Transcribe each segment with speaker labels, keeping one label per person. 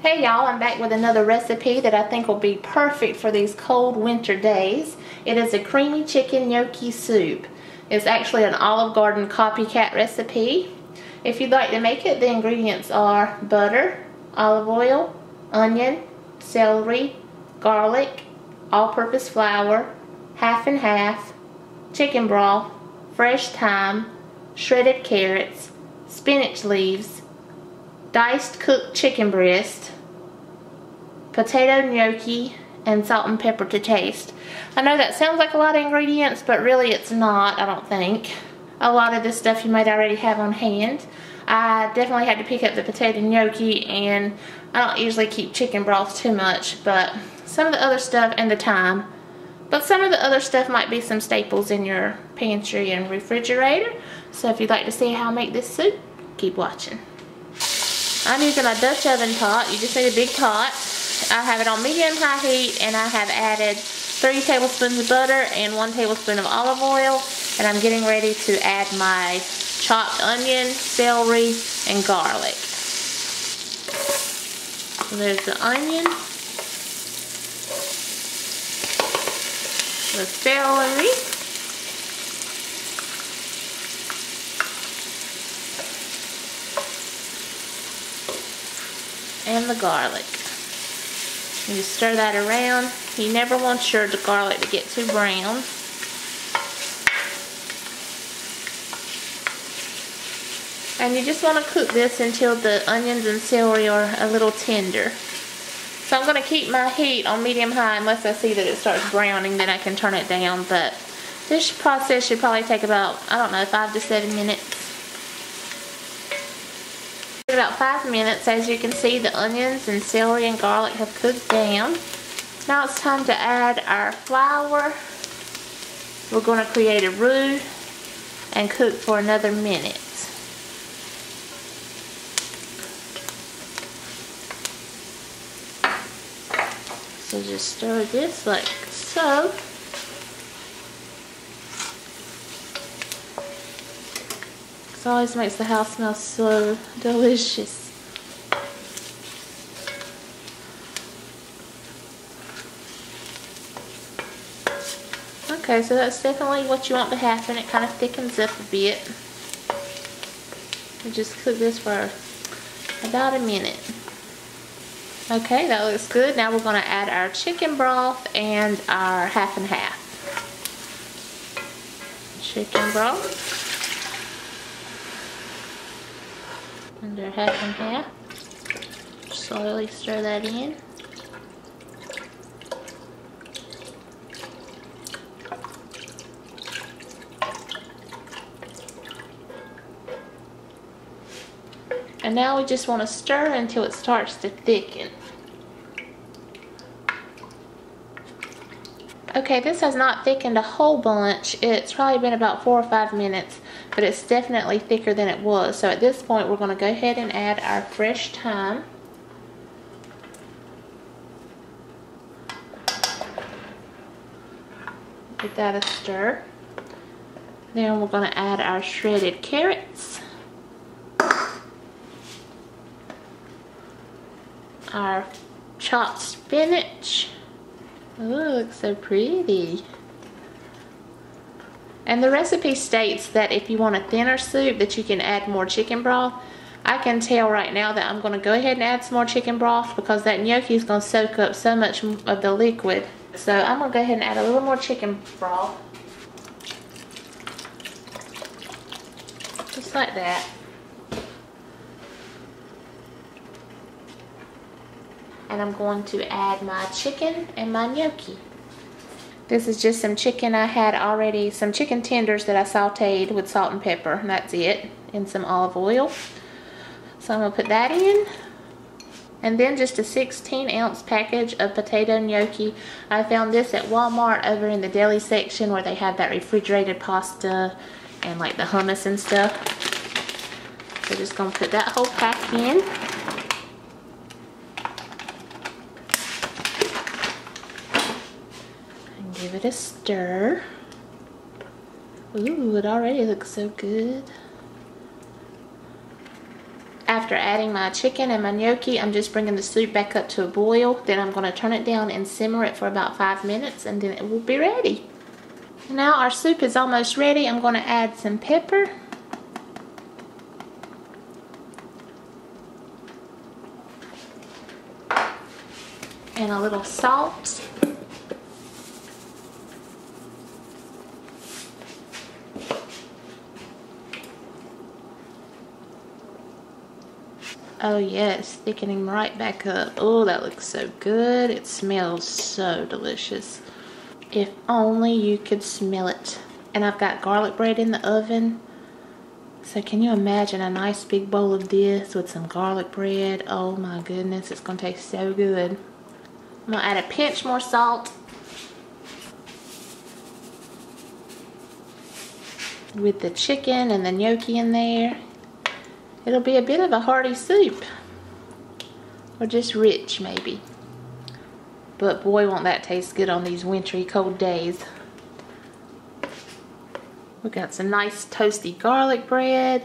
Speaker 1: Hey y'all, I'm back with another recipe that I think will be perfect for these cold winter days. It is a creamy chicken gnocchi soup. It's actually an Olive Garden copycat recipe. If you'd like to make it, the ingredients are butter, olive oil, onion, celery, garlic, all-purpose flour, half and half, chicken broth, fresh thyme, shredded carrots, spinach leaves, diced cooked chicken breast, potato gnocchi, and salt and pepper to taste. I know that sounds like a lot of ingredients, but really it's not, I don't think. A lot of this stuff you might already have on hand. I definitely had to pick up the potato gnocchi, and I don't usually keep chicken broth too much, but some of the other stuff, and the thyme, but some of the other stuff might be some staples in your pantry and refrigerator. So if you'd like to see how I make this soup, keep watching. I'm using a Dutch oven pot. You just need a big pot. I have it on medium-high heat, and I have added 3 tablespoons of butter and 1 tablespoon of olive oil, and I'm getting ready to add my chopped onion, celery, and garlic. So there's the onion, the celery, and the garlic. You stir that around. You never want your garlic to get too brown. And you just want to cook this until the onions and celery are a little tender. So I'm going to keep my heat on medium-high unless I see that it starts browning, then I can turn it down. But this process should probably take about, I don't know, 5 to 7 minutes. About 5 minutes. As you can see, the onions and celery and garlic have cooked down. Now it's time to add our flour. We're going to create a roux and cook for another minute. So just stir this like so. It always makes the house smell so delicious. Okay, so that's definitely what you want to happen. It kind of thickens up a bit. You just cook this for about a minute. Okay, that looks good. Now we're going to add our chicken broth and our half and half. Chicken broth. And our half and half. Slowly stir that in. And now we just want to stir until it starts to thicken. Okay, this has not thickened a whole bunch. It's probably been about 4 or 5 minutes, but it's definitely thicker than it was. So at this point, we're going to go ahead and add our fresh thyme. Give that a stir. Then we're going to add our shredded carrots, our chopped spinach. Ooh, looks so pretty. And the recipe states that if you want a thinner soup that you can add more chicken broth. I can tell right now that I'm going to go ahead and add some more chicken broth because that gnocchi is going to soak up so much of the liquid. So I'm going to go ahead and add a little more chicken broth. Just like that. And I'm going to add my chicken and my gnocchi. This is just some chicken I had already, some chicken tenders that I sauteed with salt and pepper, and that's it, and some olive oil. So I'm going to put that in. And then just a 16-ounce package of potato gnocchi. I found this at Walmart over in the deli section where they have that refrigerated pasta and like the hummus and stuff. So just going to put that whole pack in. Give it a stir. Ooh, it already looks so good. After after adding my chicken and my gnocchi, I'm just bringing the soup back up to a boil. Then I'm going to turn it down and simmer it for about 5 minutes, and then it will be ready. Now our soup is almost ready. I'm going to add some pepper. And a little salt. Oh yes, thickening right back up. Oh, that looks so good. It smells so delicious. If only you could smell it. And I've got garlic bread in the oven. So can you imagine a nice big bowl of this with some garlic bread? Oh my goodness, it's going to taste so good. I'm going to add a pinch more salt. With the chicken and the gnocchi in there. It'll be a bit of a hearty soup. Or just rich, maybe. But boy, won't that taste good on these wintry cold days. We've got some nice toasty garlic bread.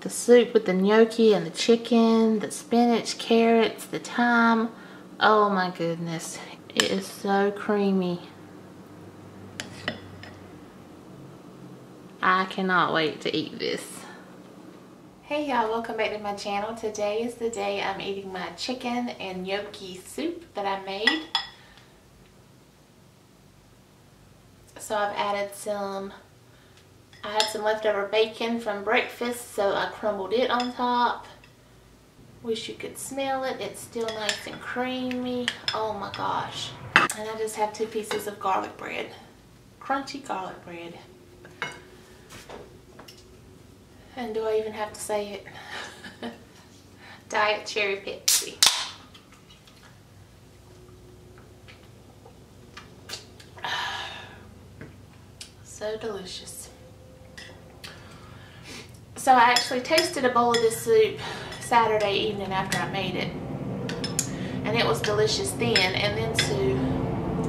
Speaker 1: The soup with the gnocchi and the chicken. The spinach, carrots, the thyme. Oh my goodness. It is so creamy. I cannot wait to eat this. Hey y'all, welcome back to my channel. Today is the day I'm eating my chicken and gnocchi soup that I made. So I had some leftover bacon from breakfast, so I crumbled it on top. Wish you could smell it. It's still nice and creamy. Oh my gosh. And I just have 2 pieces of garlic bread. Crunchy garlic bread. And do I even have to say it? Diet Cherry Pepsi. So delicious. So I actually tasted a bowl of this soup Saturday evening after I made it. And it was delicious then. And then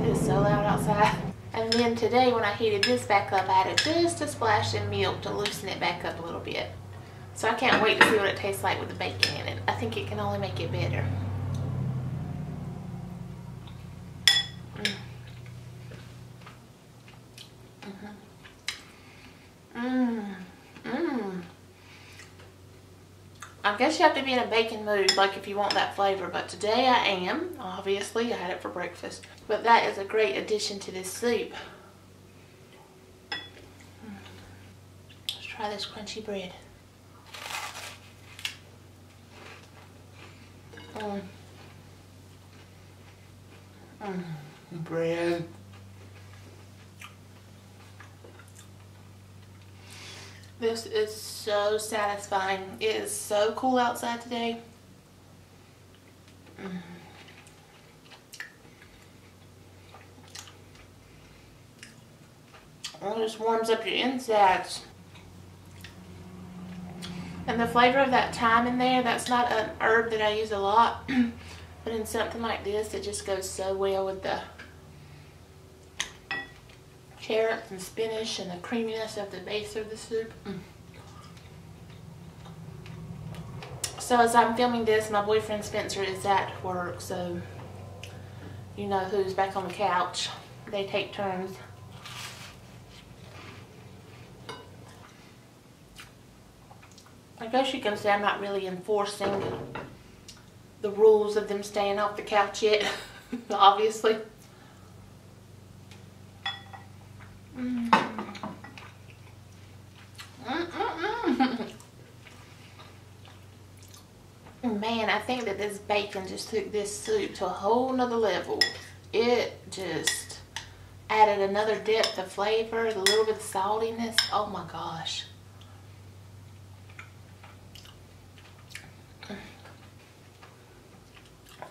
Speaker 1: it is so loud outside. And then today when I heated this back up, I added just a splash of milk to loosen it back up a little bit. So I can't wait to see what it tastes like with the bacon in it. I think it can only make it better. I guess you have to be in a bacon mood, like if you want that flavor, but today I am. Obviously, I had it for breakfast. But that is a great addition to this soup. Let's try this crunchy bread. Bread. This is so satisfying. It is so cool outside today. It just warms up your insides. And the flavor of that thyme in there, that's not an herb that I use a lot. But in something like this, it just goes so well with the carrots and spinach and the creaminess of the base of the soup. So as I'm filming this, my boyfriend Spencer is at work, so you know who's back on the couch. They take turns. I guess you can say I'm not really enforcing the rules of them staying off the couch yet, obviously. Man, I think that this bacon just took this soup to a whole nother level. It just added another depth of flavor, a little bit of saltiness. Oh my gosh.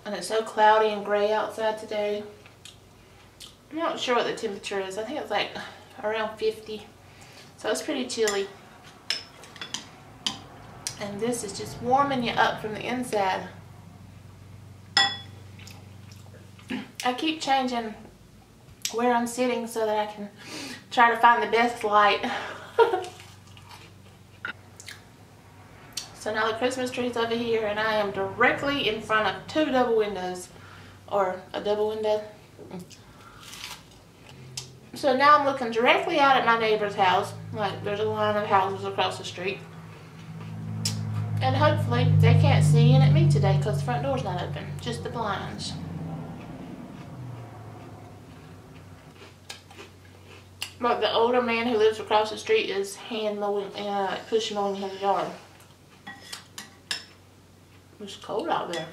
Speaker 1: And it's so cloudy and gray outside today. I'm not sure what the temperature is. I think it's like around 50. So it's pretty chilly. And this is just warming you up from the inside. I keep changing where I'm sitting so that I can try to find the best light. So now the Christmas tree's over here and I am directly in front of two double windows. Or a double window. So now I'm looking directly out at my neighbor's house. Like there's a line of houses across the street. And hopefully they can't see in at me today because the front door's not open. Just the blinds. But the older man who lives across the street is hand mowing, pushing mowing his yard. It's cold out there.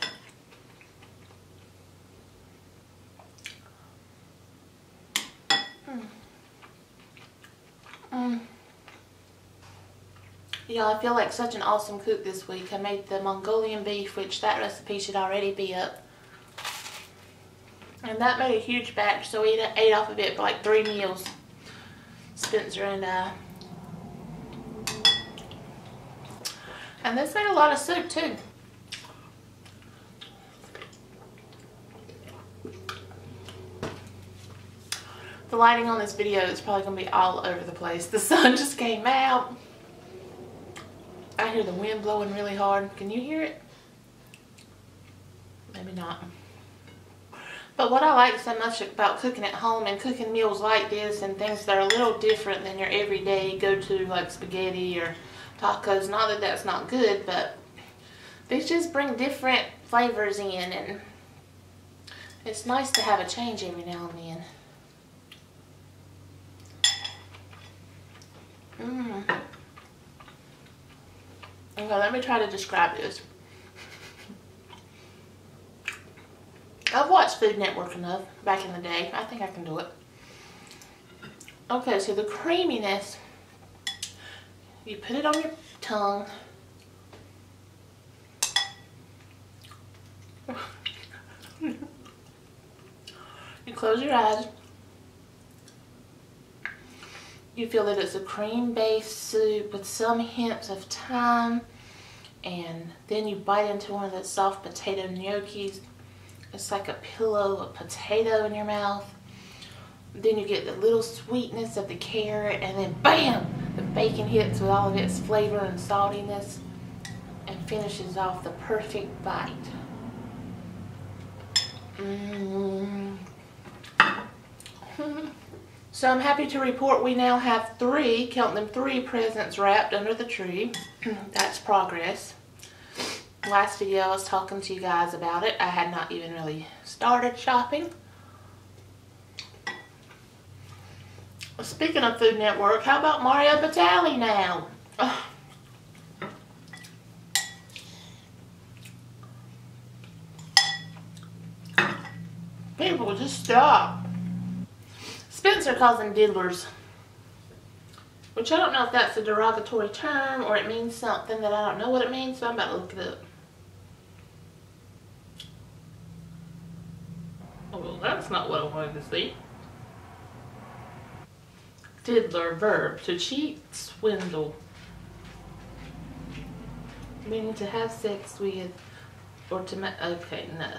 Speaker 1: Y'all, I feel like such an awesome cook this week. I made the Mongolian beef, which that recipe should already be up. And that made a huge batch, so we ate off of it for like 3 meals. Spencer and I. And this made a lot of soup too. The lighting on this video is probably going to be all over the place. The sun just came out. I hear the wind blowing really hard. Can you hear it? Maybe not. But what I like so much about cooking at home and cooking meals like this and things that are a little different than your everyday go-to like spaghetti or tacos, not that that's not good, but these just bring different flavors in, and it's nice to have a change every now and then. Okay, let me try to describe this. I've watched Food Network enough back in the day. I think I can do it. Okay, so the creaminess, you put it on your tongue. You close your eyes. You feel that it's a cream-based soup with some hints of thyme, and then you bite into one of those soft potato gnocchis. It's like a pillow of potato in your mouth. Then you get the little sweetness of the carrot, and then BAM! The bacon hits with all of its flavor and saltiness and finishes off the perfect bite. So I'm happy to report we now have 3, count them 3 presents wrapped under the tree. That's progress. Last video I was talking to you guys about it. I had not even really started shopping. Speaking of Food Network, how about Mario Batali now? Ugh. People, just stop. Spencer calls them diddlers, which I don't know if that's a derogatory term or it means something that I don't know what it means, so I'm about to look it up. Oh, well, that's not what I wanted to see. Diddler, verb, to cheat, swindle. Meaning to have sex with, or to okay, no.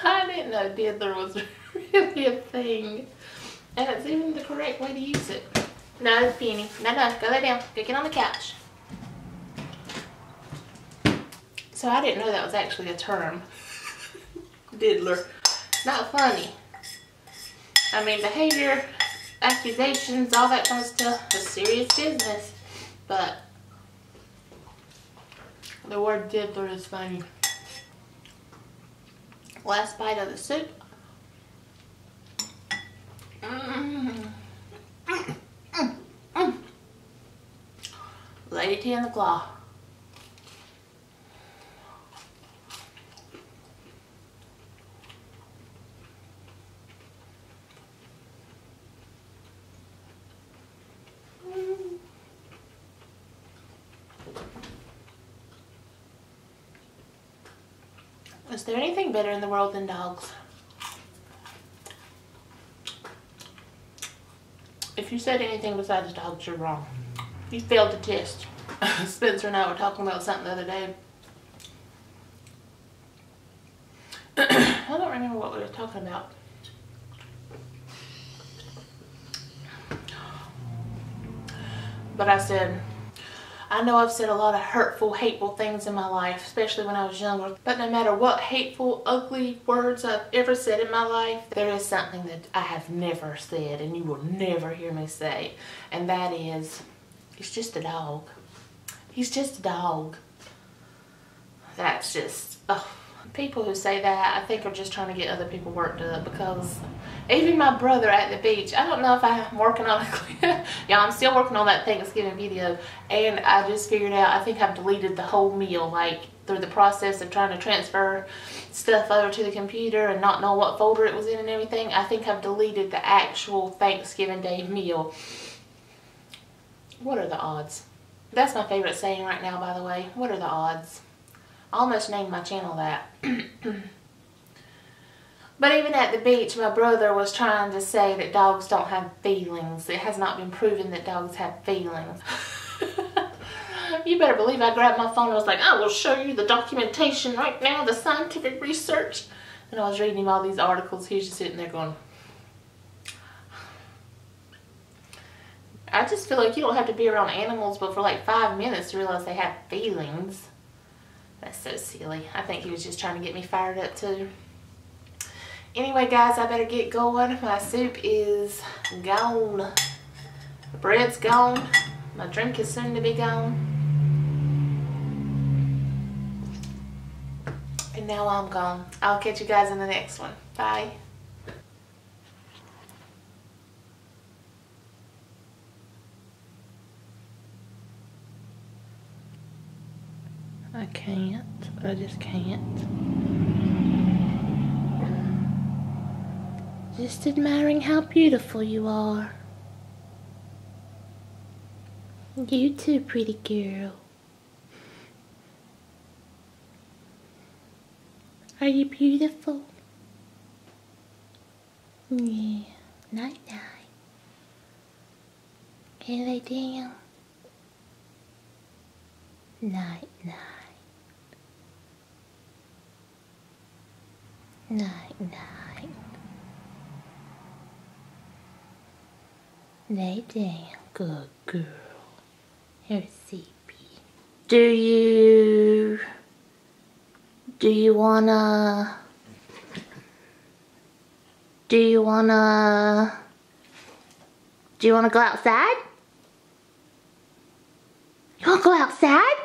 Speaker 1: I didn't know diddler was really a thing. And it's even the correct way to use it. No, Penny. No, go lay down. Go get on the couch. So I didn't know that was actually a term. Diddler. Not funny. I mean, behavior, accusations, all that kind of stuff is serious business. But the word diddler is funny. Last bite of the soup. Lady T in the claw. Is there anything better in the world than dogs? If you said anything besides dogs, you're wrong. You failed the test. Spencer and I were talking about something the other day. I don't remember what we were talking about. But I said, I know I've said a lot of hurtful, hateful things in my life, especially when I was younger. But no matter what hateful, ugly words I've ever said in my life, there is something that I have never said and you will never hear me say. And that is, he's just a dog. He's just a dog. That's just, ugh. People who say that, I think are just trying to get other people worked up, because even my brother at the beach, I don't know if I'm working on a yeah, I'm still working on that Thanksgiving video, and I just figured out, I think I've deleted the whole meal, like through the process of trying to transfer stuff over to the computer and not know what folder it was in and everything. I think I've deleted the actual Thanksgiving Day meal. What are the odds? That's my favorite saying right now, by the way. What are the odds? I almost named my channel that. But even at the beach, my brother was trying to say that dogs don't have feelings. It has not been proven that dogs have feelings. You better believe I grabbed my phone and was like, I will show you the documentation right now, the scientific research. And I was reading him all these articles. He was just sitting there going, I just feel like you don't have to be around animals but for like 5 minutes to realize they have feelings. That's so silly. I think he was just trying to get me fired up too. Anyway, guys, I better get going. My soup is gone. The bread's gone. My drink is soon to be gone. And now I'm gone. I'll catch you guys in the next one. Bye. I can't. I just can't. Just admiring how beautiful you are. You too, pretty girl. Are you beautiful? Yeah. Night night. Can you lay down? Night night. Night night. Lay down, good girl. Here's CP. Do you wanna go outside? You wanna go outside?